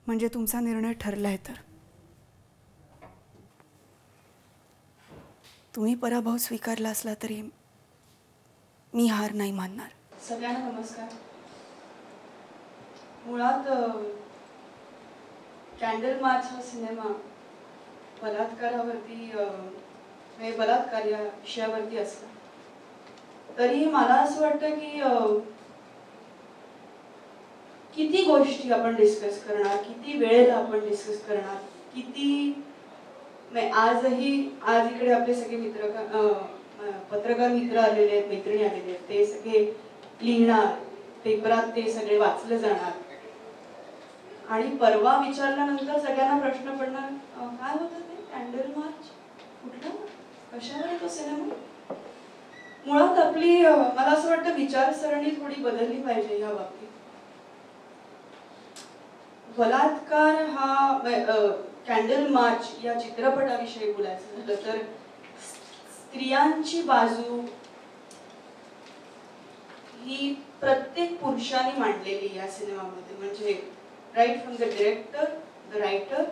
म्हणजे तुमचा निर्णय ठरलाय तर तुम्ही पराभव स्वीकारला असला तरी मी हार नाही मानणार. सगळ्यांना नमस्कार. मुळात कॅन्डल मार्च हा सिनेमा बलात्कारावरती बलात्कार या विषयावरती असला तरी मला असं वाटतं की किती गोष्टी आपण डिस्कस करणार, किती वेळेला आपण डिस्कस करणार, किती आज इकडे आपले सगळे पत्रकार मित्र आलेले आहेत, मैत्रिणी आलेले आहेत, ते सगळे लिहिणार, पेपरात ते सगळे वाचले जाणार आणि परवा विचारल्यानंतर सगळ्यांना प्रश्न पडणार काय होतं ते कॅन्डल मार्च कुठला, कशावर तो सिनेमा. मुळात आपली मला असं वाटतं विचारसरणी थोडी बदलली पाहिजे या बाबतीत. बलात्कार हा कॅन्डल मार्च या चित्रपटाविषयी बोलायचं झालं तर स्त्रियांची बाजू ही प्रत्येक पुरुषाने मांडलेली या सिनेमामध्ये. म्हणजे right from the director, the writer,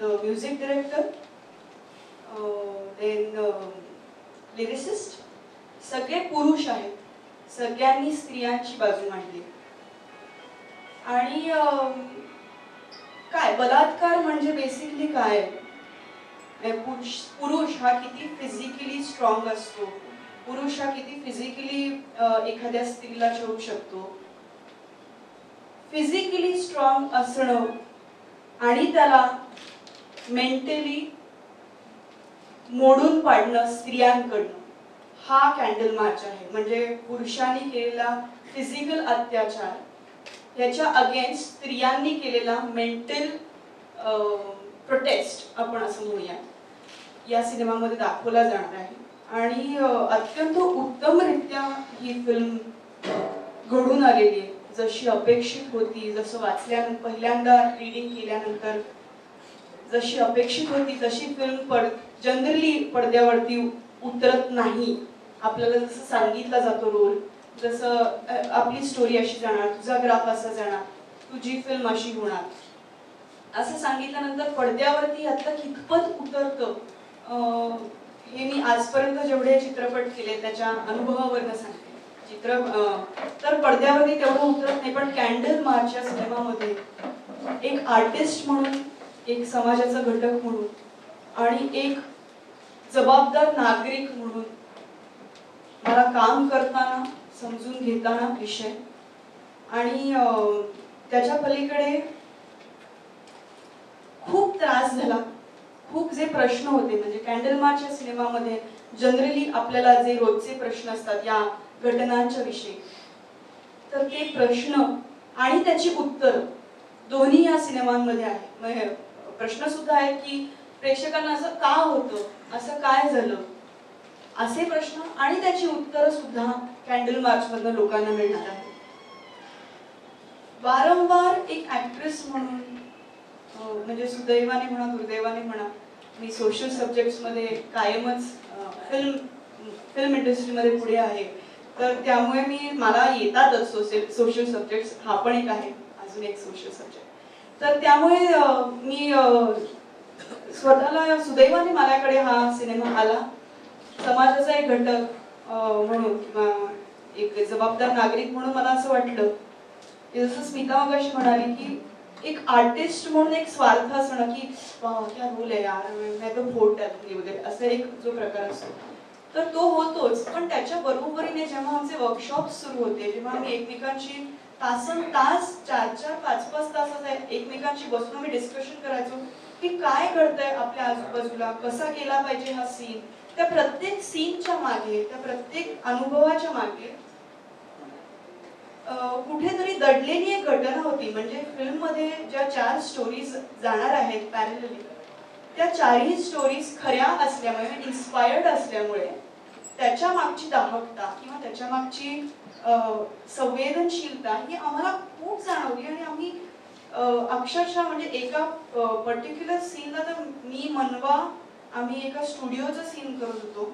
the music director, then lyricist, सगळे पुरुष आहेत. सगळ्यांनी स्त्रियांची बाजू मांडली. आणि काय बलात्कार म्हणजे बेसिकली काय, पुरुष हा किती फिजिकली स्ट्रॉंग असतो, पुरुष हा किती फिजिकली एखाद्या स्त्रीला छळू शकतो. फिजिकली स्ट्रॉंग असणं आणि त्याला मेंटली मोडून पाडणं स्त्रियांकडनं हा कॅन्डल मार्च आहे. म्हणजे पुरुषांनी केलेला फिजिकल अत्याचार याच्या अगेन्स्ट स्त्रियांनी केलेला मेंटल प्रोटेस्ट आपण असं म्हणूया या सिनेमामध्ये दाखवला जाणार आहे. आणि अत्यंत उत्तमरित्या ही फिल्म घडून आलेली आहे, जशी अपेक्षित होती, जसं पहिल्यांदा रीडिंग केल्यानंतर जशी अपेक्षित होती तशी फिल्म जनरली पडद्यावरती उतरत नाही. आपल्याला जसं सांगितला जातो रोल, जसं आपली स्टोरी अशी जाणार, तुझा ग्राफ असा जाणार, तुझी फिल्म अशी होणार असं सांगितल्यानंतर पडद्यावरती आता कितपत उतरतं हे मी आजपर्यंत जेवढे चित्रपट केले त्याच्या अनुभवावरनं सांगते. तर पडद्यावरती तेवढं उतरत नाही. पण कॅन्डल मार्च या सिनेमामध्ये एक आर्टिस्ट म्हणून, एक समाजाचा घटक म्हणून आणि एक जबाबदार नागरिक म्हणून मला काम करताना, समजून घेताना विषय आणि त्याच्या पलीकडे खूप त्रास झाला, खूप जे प्रश्न होते. म्हणजे कॅन्डल मार्च या सिनेमामध्ये जनरली आपल्याला जे रोजचे प्रश्न असतात या घटनांच्या विषयी, तर ते प्रश्न आणि त्याची उत्तर दोन्ही या सिनेमांमध्ये आहे. प्रश्न सुद्धा आहेत की प्रेक्षकांना असं का होतं, असं काय झालं, असे प्रश्न आणि त्याची उत्तरं सुद्धा कॅन्डल मार्च मधून लोकांना मिळणार आहे. वारंवार एक ऍक्ट्रेस म्हणून म्हणजे सुदैवाने म्हणा दुर्दैवाने म्हणा मी सोशल सब्जेक्ट्स मध्ये कायमच फिल्म इंडस्ट्रीमध्ये पुढे आहे. तर त्यामुळे मला येतातच सोशल सब्जेक्ट्स, हा पण एक आहे अजून एक सोशल सब्जेक्ट. तर त्यामुळे मी स्वतःला सुदैवाने माझ्याकडे हा सिनेमा आला. समाजाचा एक घटक म्हणून किंवा एक जबाबदार नागरिक म्हणून मला असं वाटलं की जसं स्मिता मगाशी म्हणाली की एक आर्टिस्ट म्हणून एक स्वार्थ असणं की क्या रोल आहे यार, मैं तो फोड टाकली वगैरे असं एक जो प्रकार असतो तर तो होतोच. पण त्याच्या बरोबरीने जेव्हा आमचे वर्कशॉप सुरू होते, जेव्हा आम्ही एकमेकांशी तासन तास 4-4, 5-5 तास एकमेकांशी बसून आम्ही डिस्कशन करायचो की काय घडतंय आपल्या आजूबाजूला, कसा केला पाहिजे हा सीन. त्या प्रत्येक सीनच्या मागे, त्या प्रत्येक अनुभवाच्या मागे कुठेतरी दडलेली एक घटना होती. म्हणजे फिल्ममध्ये ज्या 4 स्टोरीज जाणार आहेत पॅरलली, त्या 4ही स्टोरीज खऱ्या असल्यामुळे, इन्स्पायर्ड असल्यामुळे त्याच्या मागची दाहकता किंवा त्याच्या मागची संवेदनशीलता ही आम्हाला खूप जाणवली. आणि आम्ही अक्षरशः म्हणजे एका पर्टिक्युलर सीनला तर मी मनवा आम्ही एका स्टुडिओचा सीन करत होतो.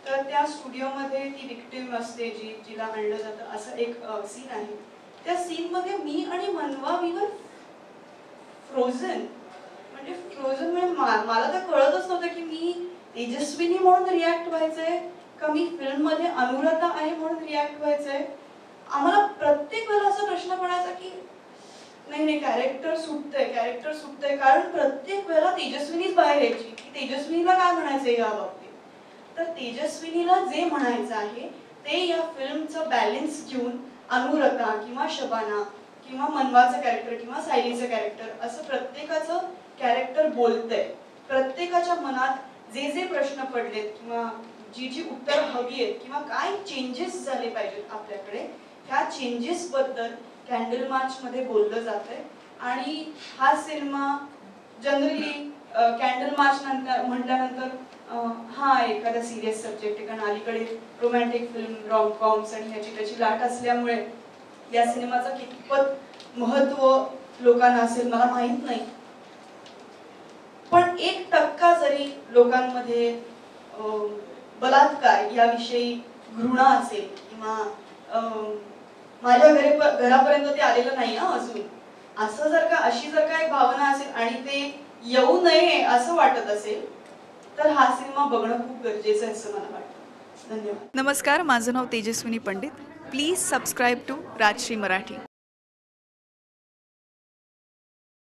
तर त्या स्टुडिओमध्ये ती विक्टिम असते जिला आणलं जातं असं एक सीन आहे. त्या सीनमध्ये मी आणि मनवा वी वर फ्रोझन म्हणजे मला तर कळतच नव्हतं की मी तेजस्विनी म्हणून रिॲक्ट व्हायचंय का मी फिल्ममध्ये अनुराधा आहे म्हणून रिॲक्ट व्हायचंय. आम्हाला प्रत्येक वेळेला असा प्रश्न पडायचा की नाही कॅरेक्टर सुटतंय कारण प्रत्येक वेळेला तेजस्विनीच बाहेर यायची की तेजस्विनीला काय म्हणायचंय या बाबतीत. तर तेजस्विनीला जे म्हणायचं आहे ते या फिल्मचं बॅलन्स घेऊन अनुराधा किंवा शबाना किंवा मनवाचं कॅरेक्टर किंवा सायलीचं कॅरेक्टर असं प्रत्येकाचं कॅरेक्टर बोलतंय. प्रत्येकाच्या मनात जे जे प्रश्न पडलेत किंवा जी उत्तर हवी आहेत किंवा काय चेंजेस झाले पाहिजेत आपल्याकडे ह्या चेंजेस बद्दल कॅन्डल मार्च मध्ये बोललं जातंय. आणि हा सिनेमा जनरली कॅन्डल मार्च नंतर म्हटल्यानंतर हा एखादा सिरियस सब्जेक्ट आहे कारण अलीकडे रोमॅन्टिक फिल्म रॉम-कॉम्स आणि ह्याची त्याची लाट असल्यामुळे या सिनेमाचं कितपत महत्व लोकांना असेल मला माहित नाही. पण 1% जरी लोकांमध्ये बलात्कार याविषयी घृणा असेल किंवा माझ्या घरापर्यंत ते आलेलं नाही ना अजून असं अशी जर का एक भावना असेल आणि ते येऊ नये असं वाटत असेल तर हा सिनेमा बघणं खूप गरजेचं आहे असं मला वाटतं. धन्यवाद. नमस्कार, माझं नाव Tejaswini Pandit. Please subscribe to Rajshri Marathi.